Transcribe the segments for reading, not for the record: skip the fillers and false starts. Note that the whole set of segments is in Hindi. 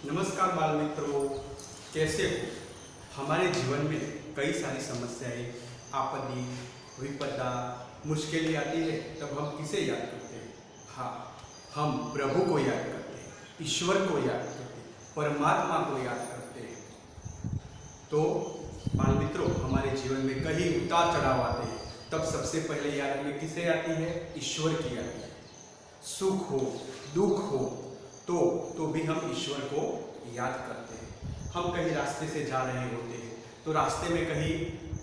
नमस्कार बाल मित्रों, कैसे हो? हमारे जीवन में कई सारी समस्याएं, आपत्ति, विपदा, मुश्किलें आती है, तब हम किसे याद करते हैं? हाँ, हम प्रभु को याद करते हैं, ईश्वर को याद करते हैं, परमात्मा को याद करते हैं। तो बाल मित्रों, हमारे जीवन में कई उतार चढ़ाव आते हैं, तब सबसे पहले याद हमें किसे आती है? ईश्वर की आती है। सुख हो, दुख हो, तो भी हम ईश्वर को याद करते हैं। हम कहीं रास्ते से जा रहे होते हैं, तो रास्ते में कहीं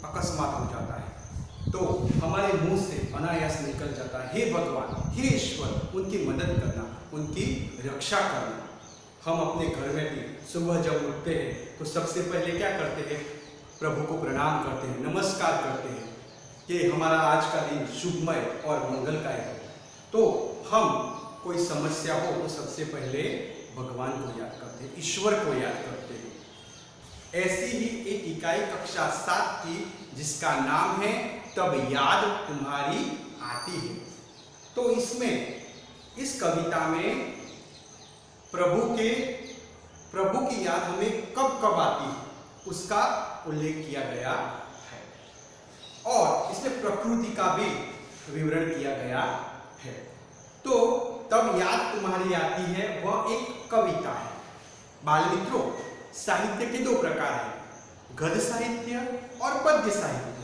अकस्मात हो जाता है, तो हमारे मुंह से अनायास निकल जाता है, हे भगवान, हे ईश्वर, उनकी मदद करना, उनकी रक्षा करना। हम अपने घर में भी सुबह जब उठते हैं तो सबसे पहले क्या करते हैं? प्रभु को प्रणाम करते हैं, नमस्कार करते हैं कि हमारा आज का दिन शुभमय और मंगलमय हो। तो हम कोई समस्या हो तो सबसे पहले भगवान को याद करते हैं, ईश्वर को याद करते हैं। ऐसी ही एक इकाई कक्षा 7 की, जिसका नाम है तब याद तुम्हारी आती है। तो इसमें, इस कविता में प्रभु की याद हमें कब कब आती है, उसका उल्लेख किया गया है। और इसमें प्रकृति का भी विवरण किया गया है। तो तब याद तुम्हारी आती है, वह एक कविता है। बाल मित्रों, साहित्य के 2 प्रकार हैं, गद्य साहित्य और पद्य साहित्य।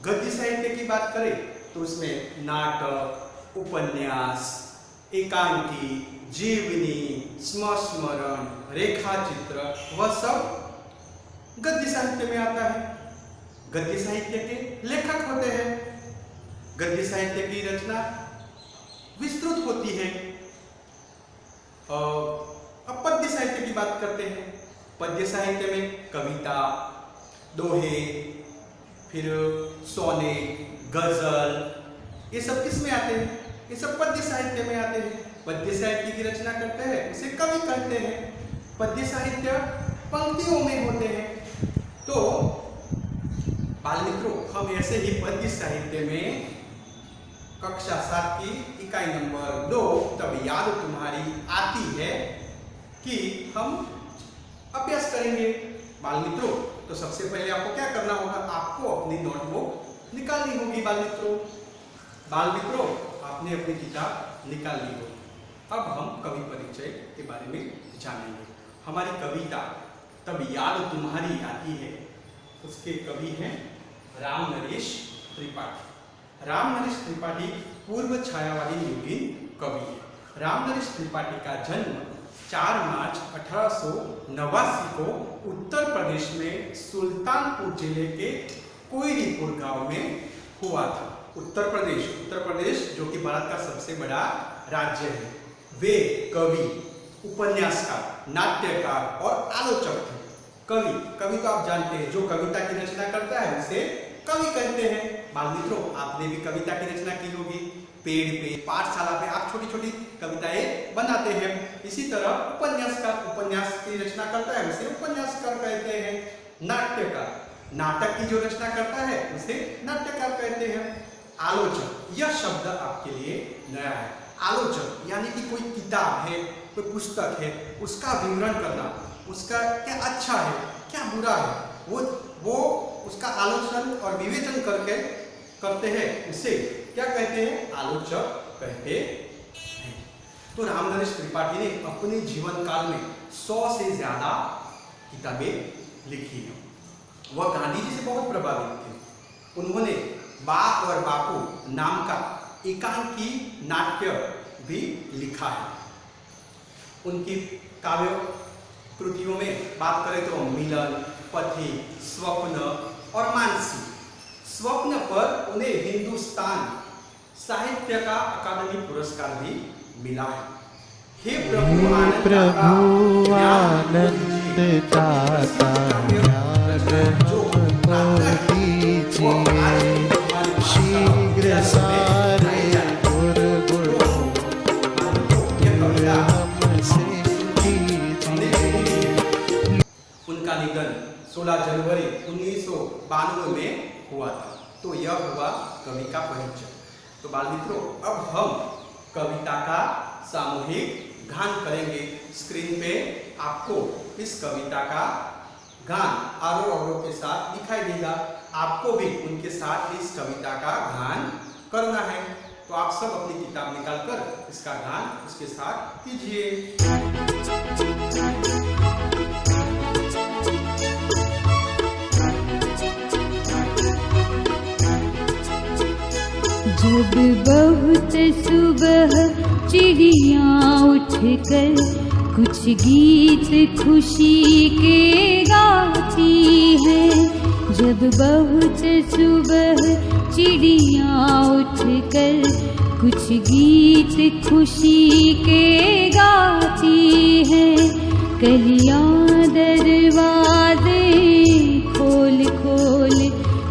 गद्य साहित्य की बात करें तो उसमें नाटक, उपन्यास, एकांकी, जीवनी, संस्मरण, रेखाचित्र, वह सब गद्य साहित्य में आता है। गद्य साहित्य के लेखक होते हैं। गद्य साहित्य की रचना विस्तृत होती है। अब पद्य साहित्य की बात करते हैं। पद्य साहित्य में कविता, दोहे, फिर सोनेट, गजल, ये सब किस में आते हैं? ये सब पद्य साहित्य में आते हैं। पद्य साहित्य की रचना करते हैं, उसे कवि कहते हैं। पद्य साहित्य पंक्तियों में होते हैं। तो बाल मित्रों, हम ऐसे ही पद्य साहित्य में कक्षा 7 की इकाई नंबर 2 तब याद तुम्हारी आती है कि हम अभ्यास करेंगे। बाल मित्रों, तो सबसे पहले आपको क्या करना होगा? आपको अपनी नोटबुक निकालनी होगी। बाल मित्रों, आपने अपनी किताब निकाल ली होगी। अब हम कवि परिचय के बारे में जानेंगे। हमारी कविता तब याद तुम्हारी आती है, उसके कवि हैं राम नरेश त्रिपाठी। राम नरेश त्रिपाठी पूर्व छायावादी योगीन कवि है। राम नरेश त्रिपाठी का जन्म 4 मार्च 1889 को उत्तर प्रदेश में सुल्तानपुर जिले के कोयरीपुर गांव में हुआ था। उत्तर प्रदेश जो कि भारत का सबसे बड़ा राज्य है। वे कवि, उपन्यासकार, नाट्यकार और आलोचक थे। कवि तो आप जानते हैं, जो कविता की रचना करता है उसे कवि कहते हैं। बाल मित्रों, आपने भी कविता की रचना की होगी। पेड़ पे, पाठशाला पे आप छोटी छोटी कविताएं बनाते हैं। इसी तरह उपन्यास की रचना करता है, उसे उपन्यासकार कहते हैं। नाट्यकार, नाटक की जो रचना करता है उसे नाट्यकार कहते हैं। आलोचक, यह शब्द आपके लिए नया है। आलोचक यानी कि कोई किताब है, कोई पुस्तक है, उसका विवरण करना, उसका क्या अच्छा है, क्या बुरा है, वो उसका आलोचन और विवेचन करते हैं, उसे क्या कहते हैं? आलोचक कहते हैं। तो राम नरेश त्रिपाठी ने अपने जीवन काल में 100 से ज्यादा किताबें लिखी हैं। वह गांधी जी से बहुत प्रभावित थे। उन्होंने बाप और बापू नाम का एकांकी नाट्य भी लिखा है। उनकी काव्य कृतियों में बात करें तो मिलन, पथिक, स्वप्न और मानसी। स्वप्न पर उन्हें हिंदुस्तान साहित्य का अकादमी पुरस्कार भी मिला है। हे प्रभु आनंद दाता, शीघ्र सारे उनका निधन 16 जनवरी 1992 में हुआ था। तो यह हुआ कवि का परिचय। तो बाल मित्रों, अब हम कविता का सामूहिक गान करेंगे। स्क्रीन पे आपको इस कविता का गान आरोह के साथ दिखाई देगा। आपको भी उनके साथ इस कविता का गान करना है, तो आप सब अपनी किताब निकालकर इसका गान उसके साथ कीजिए। जब बहुत सुबह चिड़िया उठकर कुछ गीत खुशी के गाती है, जब बहुत सुबह चिड़िया उठकर कुछ गीत खुशी के गाती है, कलियां दरवाजे खोल खोल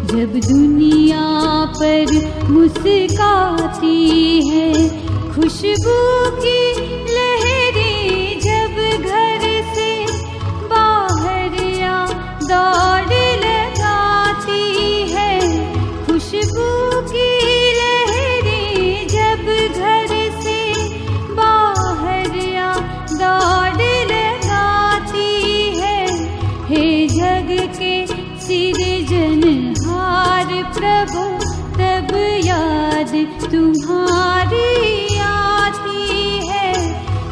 जब दुनिया पर मुस्काती है, खुशबू की लहरें जब घर से बाहर या दौड़ लगाती है, खुशबू की लहरें जब घर से बाहर या दौड़ लगाती है, हे जग के सृजनहार प्रभु तब याद तुम्हारी आती है,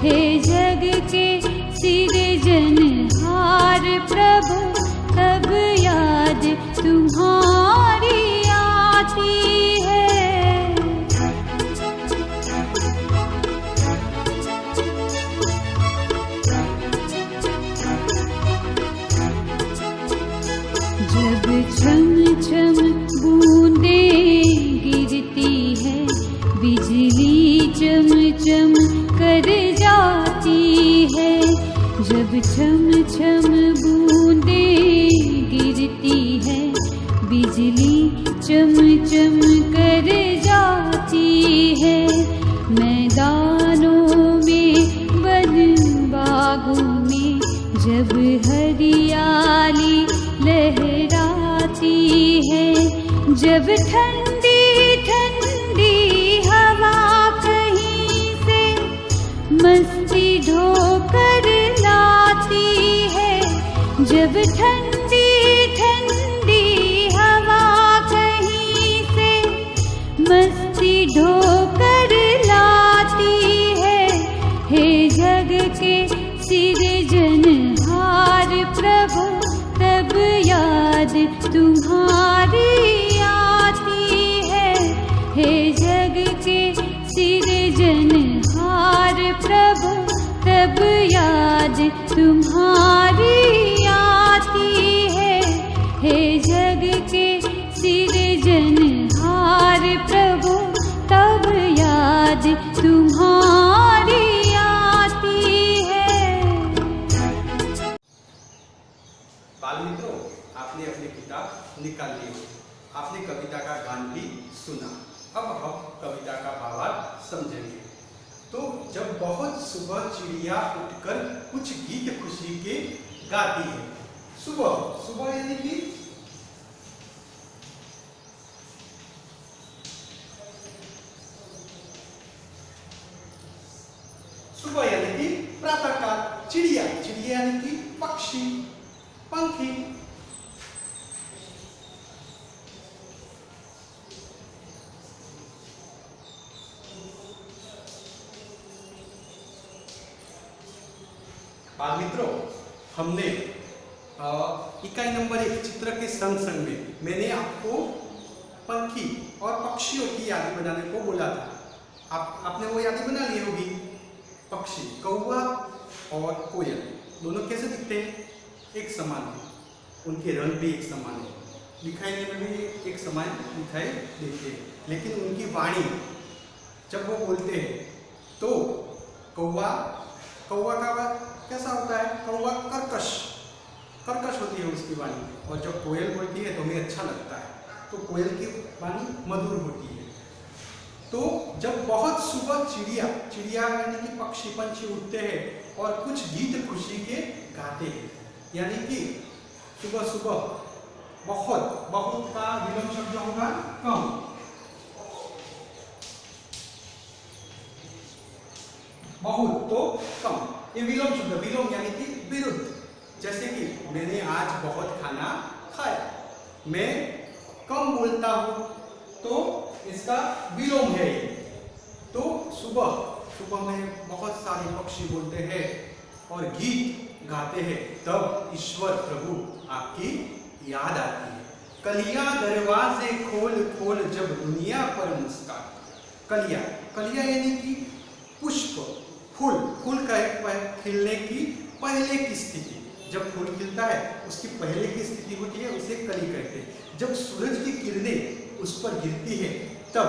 हे जग के सृजनहार प्रभु तब याद तुम्हारी आती है। जब छम छम बूंदें गिरती है, बिजली चम चम कर जाती है, जब छम छम बूंदें गिरती है, बिजली चम चम कर जाती है, मैदानों में वन बागों में जब हरियाली लहराती है, जब ठंडी ठंडी हवा कहीं से मस्ती ढोकर लाती है, जब ठंडी ठंडी हवा कहीं से मस्ती ढोकर लाती है, हे जग के सृजनहार प्रभु तब याद तुम्हारी आती है, हे जग के सृजनहार प्रभु तब याद तुम्हारी आती है, हे जग के सृजनहार प्रभु तब याद तुम्हारी आती है। बाल मित्रों, आपने अपनी किताब निकाल ली, आपने कविता का गान भी सुना। अब हम कविता का भावार्थ समझेंगे। तो जब बहुत सुबह चिड़िया उठकर कुछ गीत खुशी के गाती है, सुबह सुबह यानी कि सुबह यानी कि प्रातःकाल, चिड़िया चिड़िया यानी कि पक्षी पंखी, बाल मित्रों, हमने इकाई नंबर 1 चित्र के संग संग में मैंने आपको पंखी और पक्षियों की यादी बनाने को बोला था। आपने वो यादी बना ली होगी। पक्षी कौवा और कोयल दोनों कैसे दिखते हैं? एक समान है, उनके रंग भी एक समान है, दिखाई देने में भी एक समान दिखाई देते हैं, लेकिन उनकी वाणी जब वो बोलते हैं तो कौवा का कैसा होता है? कौवा कर्कश होती है उसकी वाणी, और जब कोयल बोलती है तो हमें अच्छा लगता है, तो कोयल की वाणी मधुर होती है। तो जब बहुत सुबह चिड़िया यानी कि पक्षी पंछी उठते हैं और कुछ गीत खुशी के गाते हैं, यानी कि सुबह सुबह बहुत का विलोम शब्द होगा कम, बहुत तो कम। ये विलोम शब्द, विलोम यानी कि विरुद्ध। जैसे कि मैंने आज बहुत खाना खाया, मैं कम बोलता हूँ तो इसका विलोम है ये। तो सुबह सुबह में बहुत सारे पक्षी बोलते हैं और गीत गाते हैं, तब ईश्वर प्रभु आपकी याद आती है। कलियां दरवाजे खोल खोल जब दुनिया पर मुस्कान। कलियां, कलियां यानी कि पुष्प, फूल, फूल का एक खिलने की पहले की स्थिति। जब फूल खिलता है उसकी पहले की स्थिति होती है, उसे कली कहते हैं। जब सूरज की किरणें उस पर गिरती है तब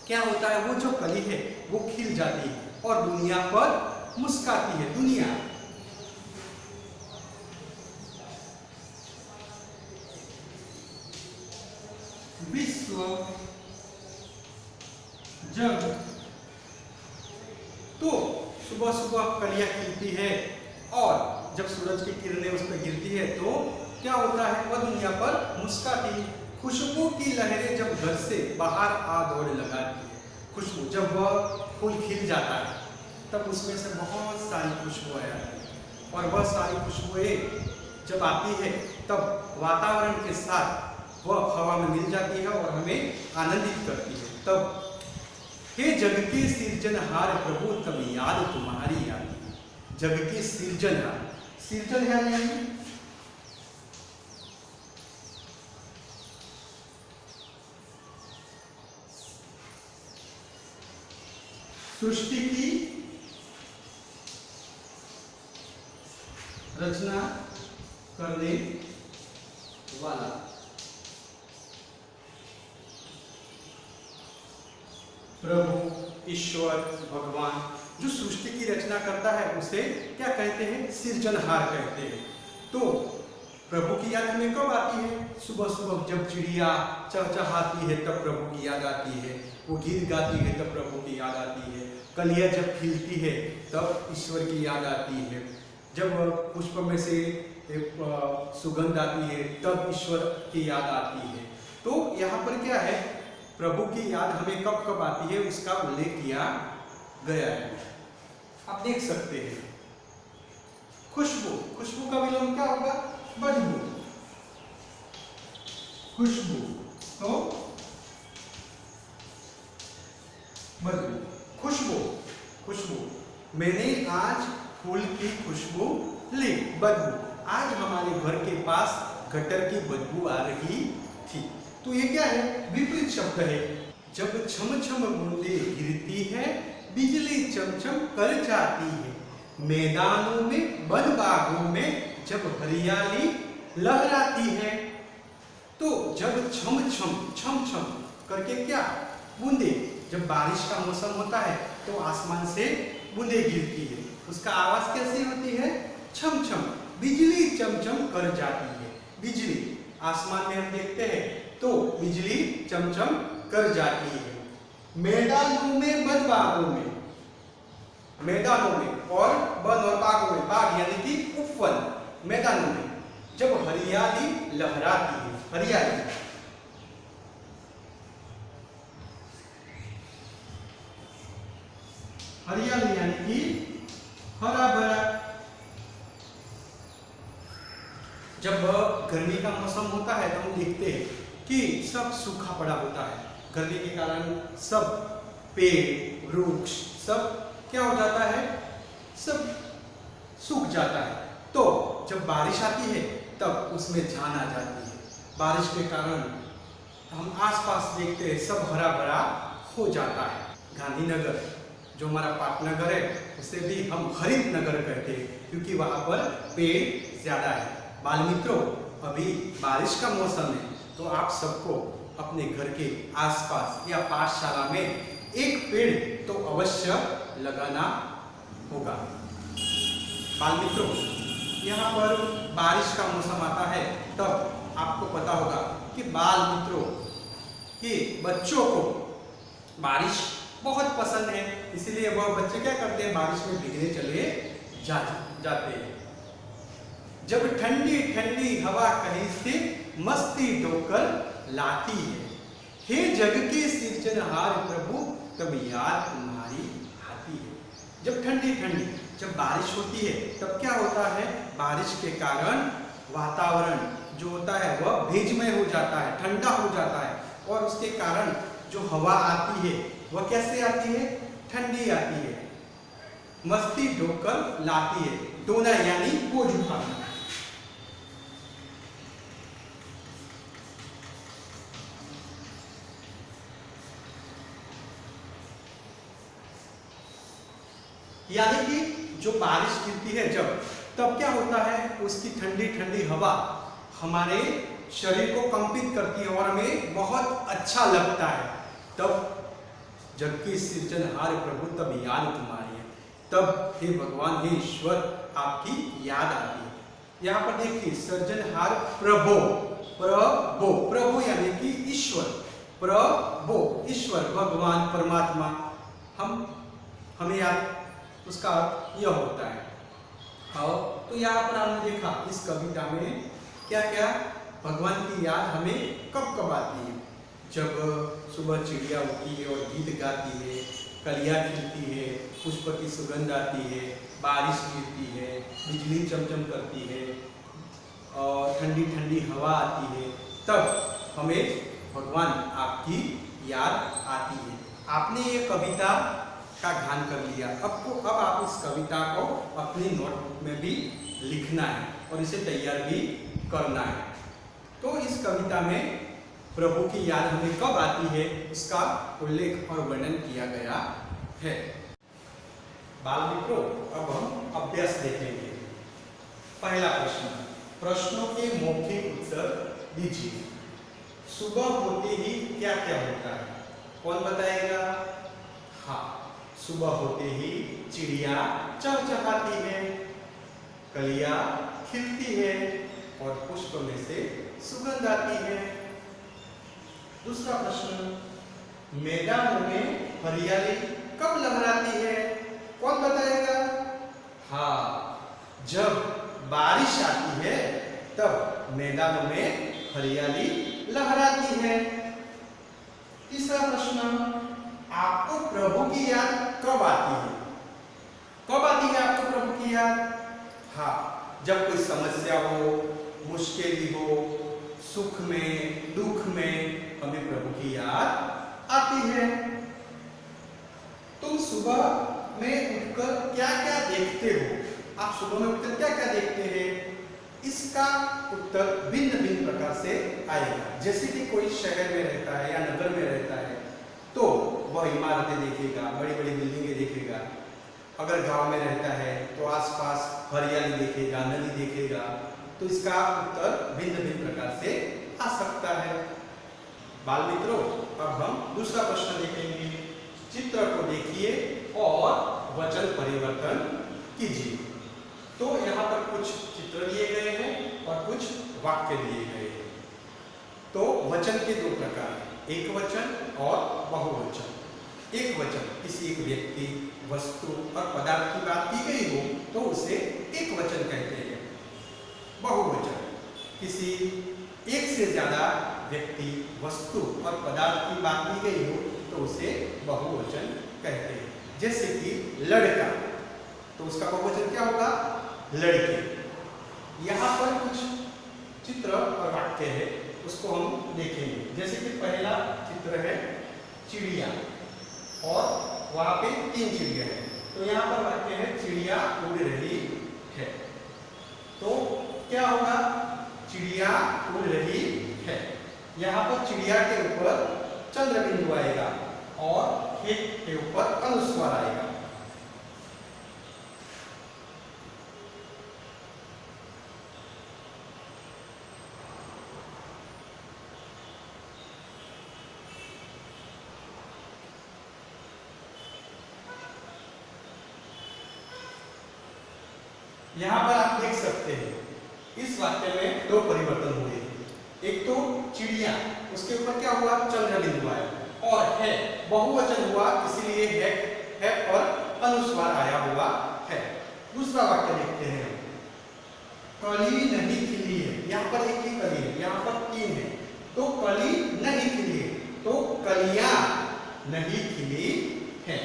क्या होता है, वो जो कली है वो खिल जाती है और दुनिया पर मुस्काती है। दुनिया, विश्व, जग। तो सुबह सुबह कलियां खिलती है और जब सूरज की किरणें उस पर गिरती है तो क्या होता है, वह दुनिया पर मुस्काती है। खुशबू की लहरें जब घर से बाहर आ दौड़ लगाती है। खुशबू, जब वह फूल खिल जाता है तब उसमें से बहुत सारी खुशबुएं आती है और वह सारी खुशबुएं जब आती है तब वातावरण के साथ वह हवा में मिल जाती है और हमें आनंदित करती है। तब हे जग के सृजनहार प्रभु तब याद तुम्हारी आती है। जग के सृजनहार, सृजनहार यानी सृष्टि की रचना करने वाला। प्रभु, ईश्वर, भगवान जो सृष्टि की रचना करता है उसे क्या कहते हैं, सृजनहार कहते हैं। तो प्रभु की याद हमें कब आती है, सुबह सुबह जब चिड़िया चहचहाती है तब प्रभु की याद आती है, वो गीत गाती है तब प्रभु की याद आती है, कलियां जब खिलती है तब ईश्वर की याद आती है, जब पुष्प में से सुगंध आती है तब ईश्वर की याद आती है। तो यहाँ पर क्या है, प्रभु की याद हमें कब कब आती है उसका उल्लेख किया गया है। आप देख सकते हैं खुशबू, खुशबू का विलोम क्या होगा, बदबू। खुशबू तो बदबू, खुशबू, खुशबू। मैंने आज फूल की खुशबू ली, बदबू। आज हमारे घर के पास गटर की बदबू आ रही थी। तो ये क्या है, विपरीत शब्द है। जब छम छम बूंदे गिरती है, बिजली चमचम कर जाती है, मैदानों में वन बागों में जब हरियाली लहराती है। तो जब छम छम, छम छम करके क्या, बूंदे, जब बारिश का मौसम होता है तो आसमान से बूंदे गिरती है, उसका आवाज कैसी होती है, छम छम। बिजली चमचम कर जाती है, बिजली आसमान में हम देखते हैं तो बिजली चमचम कर जाती है। मैदानों में, वन बागों में, मैदानों में और वन और बागों में, बाग यानी कि उपवन, मैदानों में जब हरियाली लहराती है, हरियाली, हरियाली यानी कि हरा भरा। जब गर्मी का मौसम होता है तो हम देखते हैं कि सब सूखा पड़ा होता है, गर्मी के कारण सब पेड़, वृक्ष सब क्या हो जाता है, सब सूख जाता है। तो जब बारिश आती है तब उसमें जान आ जाती है। बारिश के कारण हम आसपास देखते हैं सब हरा भरा हो जाता है। गांधीनगर जो हमारा पाटनगर है उसे भी हम हरित नगर कहते हैं क्योंकि वहाँ पर पेड़ ज्यादा है। बाल मित्रों, अभी बारिश का मौसम है तो आप सबको अपने घर के आसपास या पाठशाला में एक पेड़ तो अवश्य लगाना होगा। बाल मित्रों, यहाँ पर बारिश का मौसम आता है तब आपको पता होगा कि बाल मित्रों के बच्चों को बारिश बहुत पसंद है, इसलिए वह बच्चे क्या करते हैं, बारिश में भीगने चले जाते हैं। जब ठंडी ठंडी हवा कहीं से मस्ती ढोकर लाती है, हे जग के सृजनहार प्रभु तब याद तुम्हारी आती है। जब ठंडी ठंडी जब बारिश होती है तब क्या होता है, बारिश के कारण वातावरण जो होता है वह भेजमय हो जाता है, ठंडा हो जाता है, और उसके कारण जो हवा आती है वह कैसे आती है, ठंडी आती है, मस्ती ढोकर लाती है। डोना यानी बोझ उठाना। यानी कि जो बारिश गिरती है जब, तब क्या होता है, उसकी ठंडी ठंडी हवा हमारे शरीर को कंपित करती है और हमें बहुत अच्छा लगता है। तब जबकि सृजनहार प्रभु तब याद तुम्हारी है, तब हे भगवान, हे ईश्वर, आपकी याद आती है। यहाँ पर देखिए सृजनहार प्रभु, प्रभु प्रभु यानी कि ईश्वर, प्रभु ईश्वर भगवान परमात्मा, हमें याद, उसका यह होता है। और तो यहाँ पर हमने देखा इस कविता में क्या क्या भगवान की याद हमें कब कब आती है, जब सुबह चिड़िया उठती है और गीत गाती है, कलियां खिलती है, पुष्प की सुगंध आती है, बारिश गिरती है, बिजली चमचम करती है और ठंडी ठंडी हवा आती है, तब हमें भगवान आपकी याद आती है। आपने ये कविता का ध्यान कर लिया। अब आप इस कविता को अपनी नोटबुक में भी लिखना है और इसे तैयार भी करना है। तो इस कविता में प्रभु की याद हमें कब आती है उसका उल्लेख और वर्णन किया गया है। बाल मित्रों, अब हम अभ्यास देखेंगे। पहला प्रश्न, प्रश्नों के मौखिक उत्तर दीजिए। सुबह होते ही क्या क्या होता है, कौन बताएगा? हाँ, सुबह होते ही चिड़िया चहचहाती है, कलियां खिलती है और पुष्प में से सुगंध आती है। दूसरा प्रश्न, मैदानों में हरियाली कब लहराती है, कौन बताएगा? हाँ, जब बारिश आती है तब मैदानों में हरियाली लहराती है। तीसरा प्रश्न, आपको प्रभु की याद कब आती है, कब आती है आपको प्रभु की याद? हाँ, जब कोई समस्या हो, मुश्किल हो, सुख में दुख में हमें प्रभु की याद आती है। तुम सुबह में उठकर क्या क्या देखते हो, आप सुबह में उठकर क्या क्या देखते हैं? इसका उत्तर भिन्न भिन्न प्रकार से आएगा। जैसे कि कोई शहर में रहता है या नगर में रहता है तो वह इमारतें देखेगा, बड़ी बड़ी बिल्डिंगें देखेगा। अगर गांव में रहता है तो आसपास हरियाली देखेगा, नदी देखेगा। तो इसका उत्तर भिन्न भिन्न प्रकार से आ सकता है। बाल मित्रों, अब हम दूसरा प्रश्न देखेंगे। चित्र को देखिए और वचन परिवर्तन कीजिए। तो यहाँ पर कुछ चित्र दिए गए हैं और कुछ वाक्य दिए गए हैं। तो वचन के दो प्रकार हैं, एक वचन और बहुवचन। एक वचन किसी एक व्यक्ति, वस्तु और पदार्थ की बात की गई हो तो उसे एक वचन कहते हैं। बहुवचन किसी एक से ज्यादा व्यक्ति, वस्तु और पदार्थ की बात की गई हो तो उसे बहुवचन कहते हैं। जैसे कि लड़का, तो उसका बहुवचन क्या होगा? लड़के। यहाँ पर कुछ चित्र और वाक्य है, उसको हम देखेंगे। जैसे कि पहला चित्र है चिड़िया और वहां पे 3 चिड़िया है। तो यहाँ पर वाक्य है चिड़िया उड़ रही है। तो क्या होगा? चिड़िया उड़ रही है। यहाँ पर चिड़िया के ऊपर चंद्र बिंदु आएगा और हे के ऊपर अनुस्वार आएगा। यहाँ पर आप देख सकते हैं इस वाक्य में दो परिवर्तन हुए। एक तो चिड़िया, उसके ऊपर क्या हुआ? चंद्र बिंदु आया, और है बहुवचन हुआ इसलिए है पर अनुस्वार आया हुआ है। दूसरा वाक्य देखते हैं, कली नहीं खिली है। यहाँ पर एक ही कली है, यहाँ पर 3 है। तो कली नहीं खिली है, तो कलियां नहीं खिली है।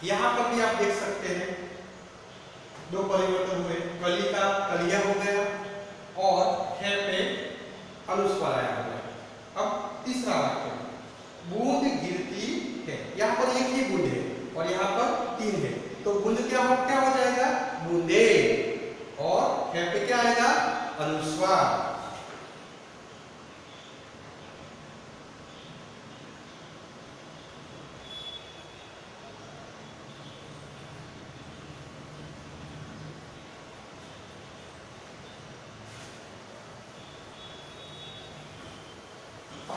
यहाँ पर भी आप देख सकते हैं दो परिवर्तन हुए, कली का कलिया हो गया और है पे अनुस्वार आया हो गया। अब तीसरा वाक्य, बूंद गिरती है, यहाँ पर एक ही बूंद है और यहाँ पर 3 है, तो बूंद क्या हो जाएगा, बूंदे, और है पे क्या आएगा, अनुस्वार।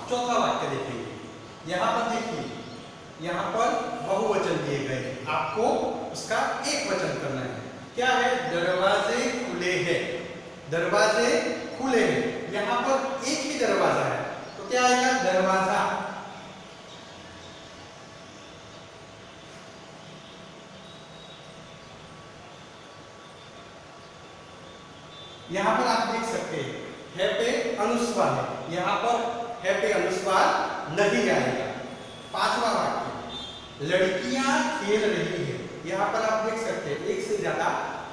चौथा वाक्य देखेंगे, यहाँ पर देखिए, यहाँ पर बहुवचन दिए गए हैं, आपको उसका एक वचन करना है। क्या है, दरवाजे खुले हैं, दरवाजे खुले हैं, यहाँ पर एक ही दरवाजा है, तो क्या आएगा, दरवाजा। यहाँ पर आप देख सकते हैं है पे अनुस्वार है, यहाँ पर है पे अनुस्वार नहीं आएगा। पांचवा वाक्य, लड़कियां खेल रही है, यहाँ पर आप देख सकते हैं एक से ज्यादा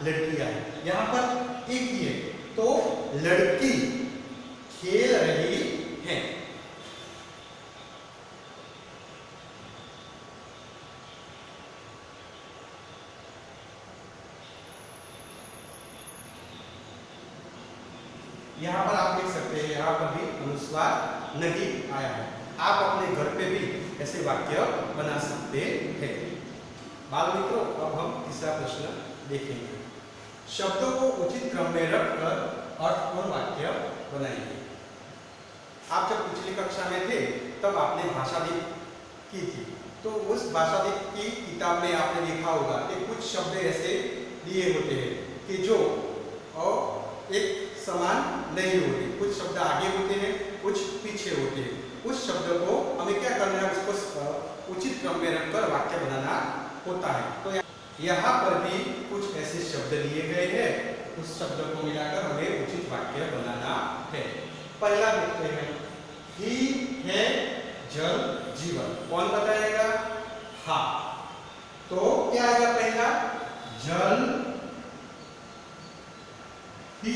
लड़कियां हैं, यहाँ पर एक ही है, तो लड़की खेल रही है। यहाँ पर आप देख सकते हैं यहाँ पर भी अनुस्वार नहीं आया है। आप अपने घर पे भी ऐसे वाक्य बना सकते हैं। बाल मित्रों, अब हम तीसरा प्रश्न देखेंगे। शब्दों को उचित क्रम में रखकर अर्थपूर्ण वाक्य बनाएंगे। आप जब पिछली कक्षा में थे तब आपने भाषादीप की थी, तो उस भाषादीप की किताब में आपने देखा होगा कि कुछ शब्द ऐसे दिए होते हैं कि जो एक समान नहीं होते, कुछ शब्द आगे होते हैं, कुछ पीछे होते हैं। उस शब्द को हमें क्या करना है, उसको उचित क्रम में रखकर वाक्य बनाना होता है। तो यहाँ पर भी कुछ ऐसे शब्द लिए गए हैं, उस शब्द को मिलाकर हमें उचित वाक्य बनाना है। पहला देखते हैं, ही है जल जीवन, कौन बताएगा, हाँ, तो क्या आएगा, पहला जल ही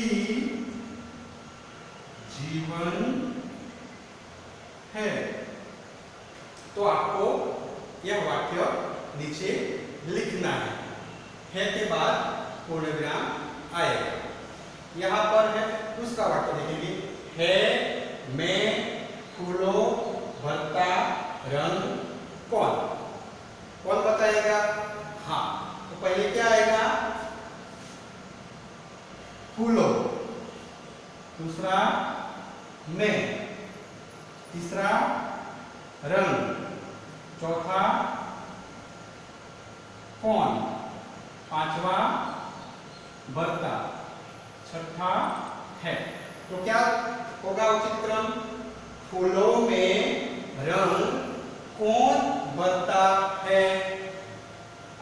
जीवन है, तो आपको यह वाक्य नीचे लिखना है के बाद पूर्ण विराम आएगा। यहाँ पर है दूसरा वाक्य देखेंगे, है में फूलों भरता रंग कौन, कौन बताएगा, हाँ, तो पहले क्या आएगा, फूलों, दूसरा में, तीसरा रंग, चौथा कौन, पांचवा बरता, छठा है। तो क्या होगा उचित क्रम, फूलों में रंग कौन बरता है।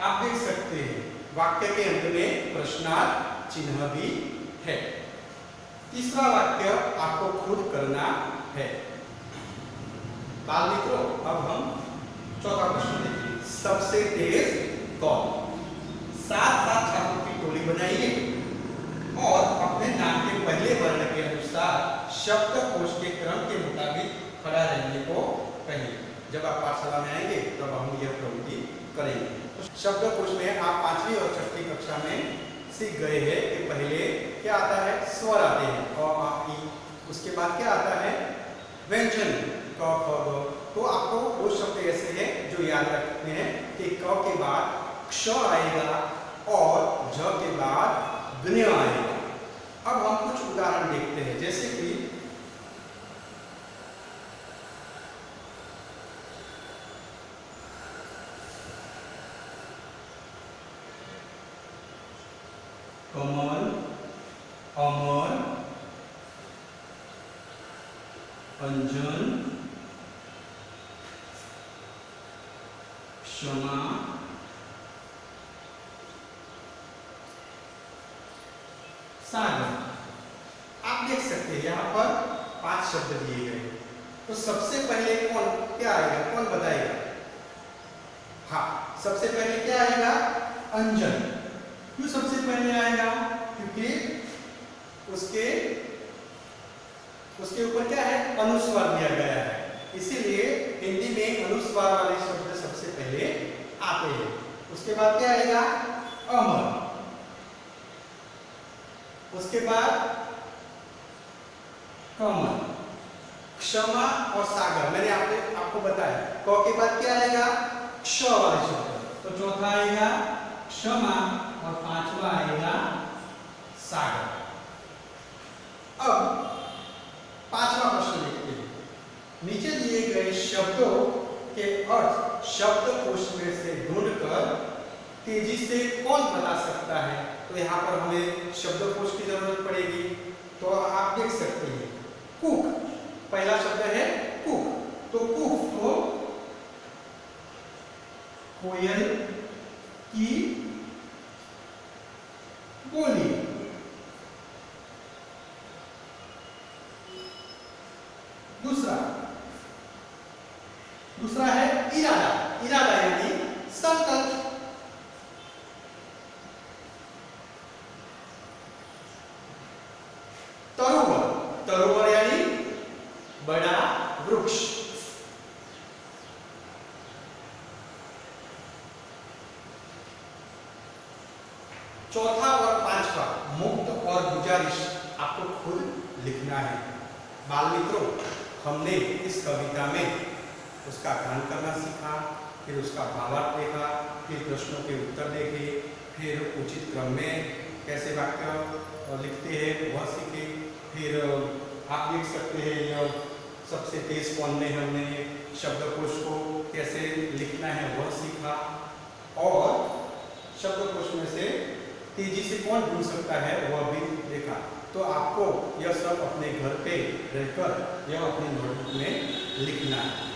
आप देख सकते हैं वाक्य के अंत में प्रश्नार्थ चिन्ह भी है। तीसरा वाक्य आपको खुद करना है। बाल मित्रों, अब हम चौथा प्रश्न देखेंगे, सबसे तेज कौन। 7 छात्रों की टोली बनाइए और अपने नाम के पहले वर्ण के अनुसार शब्दकोश के क्रम के मुताबिक खड़ा रहने को कहिए। जब आप पाठशाला में आएंगे तब हम यह प्रवृत्ति करेंगे। तो शब्दकोश में आप 5वीं और 6वीं कक्षा में सीख गए हैं कि पहले क्या आता है, स्वर आते हैं, और आपकी उसके बाद क्या आता है, व्यंजन क ख ग। तो आपको 2 शब्द ऐसे हैं जो याद रखते हैं कि क के बाद क्ष आएगा और झ के बाद ज्ञ आएगा। अब हम कुछ उदाहरण देखते हैं, जैसे कि कमल, अमर, अंजन, क्षमा, सागर। आप देख सकते हैं यहाँ पर 5 शब्द दिए गए। तो सबसे पहले कौन क्या आएगा, कौन बताएगा, हाँ, सबसे पहले क्या आएगा? अंजन। क्यों सबसे पहले आएगा? क्योंकि उसके ऊपर क्या है? अनुस्वार दिया गया है, इसीलिए हिंदी में अनुस्वार वाले शब्द सबसे पहले आते हैं। उसके बाद क्या आएगा? अमर। उसके बाद कमल, क्षमा और सागर। मैंने आपको बताया। क के बाद क्या आएगा? क्ष वाले शब्द। तो चौथा आएगा क्षमा और पांचवा आएगा सागर। अब पांचवा प्रश्न देखते हैं। नीचे दिए गए शब्दों के अर्थ शब्दकोश में से ढूंढकर तेजी से कौन बता सकता है? तो यहाँ पर हमें शब्दकोश की जरूरत पड़ेगी। तो आप देख सकते हैं कुक, पहला शब्द है कुक। तो कुक को कोयल की बोली। दूसरा है इरादा। इरादा यानी संकल्प। तरुवर, तरुवर यानी बड़ा वृक्ष। चौथा और पांचवा मुक्त और गुजारिश आपको खुद लिखना है। बाल मित्रों, हमने इस कविता में उसका गान करना सीखा, फिर उसका भावार्थ देखा, फिर प्रश्नों के उत्तर देखे, फिर उचित क्रम में कैसे वाक्य लिखते हैं वह सीखे। फिर आप देख सकते हैं यह सबसे तेज कौन में हमने शब्दकोश को कैसे लिखना है वह सीखा, और शब्दकोश में से तेजी से कौन ढूंढ सकता है वह भी देखा। तो आपको यह सब अपने घर पे रहकर यह अपनी नोटबुक में लिखना है।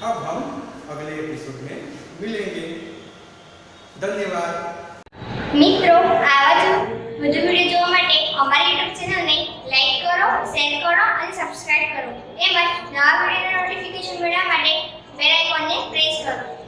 अब हम अगले एपिसोड में मिलेंगे। धन्यवाद। મિત્રો, આવા જ વધુ વિડીયો જોવા માટે અમારી YouTube ચેનલને લાઈક કરો, શેર કરો અને સબસ્ક્રાઇબ કરો. તેમજ નવા વિડીયોના નોટિફિકેશન મેળવવા માટે બેલ આઇકોનને પ્રેસ કરો.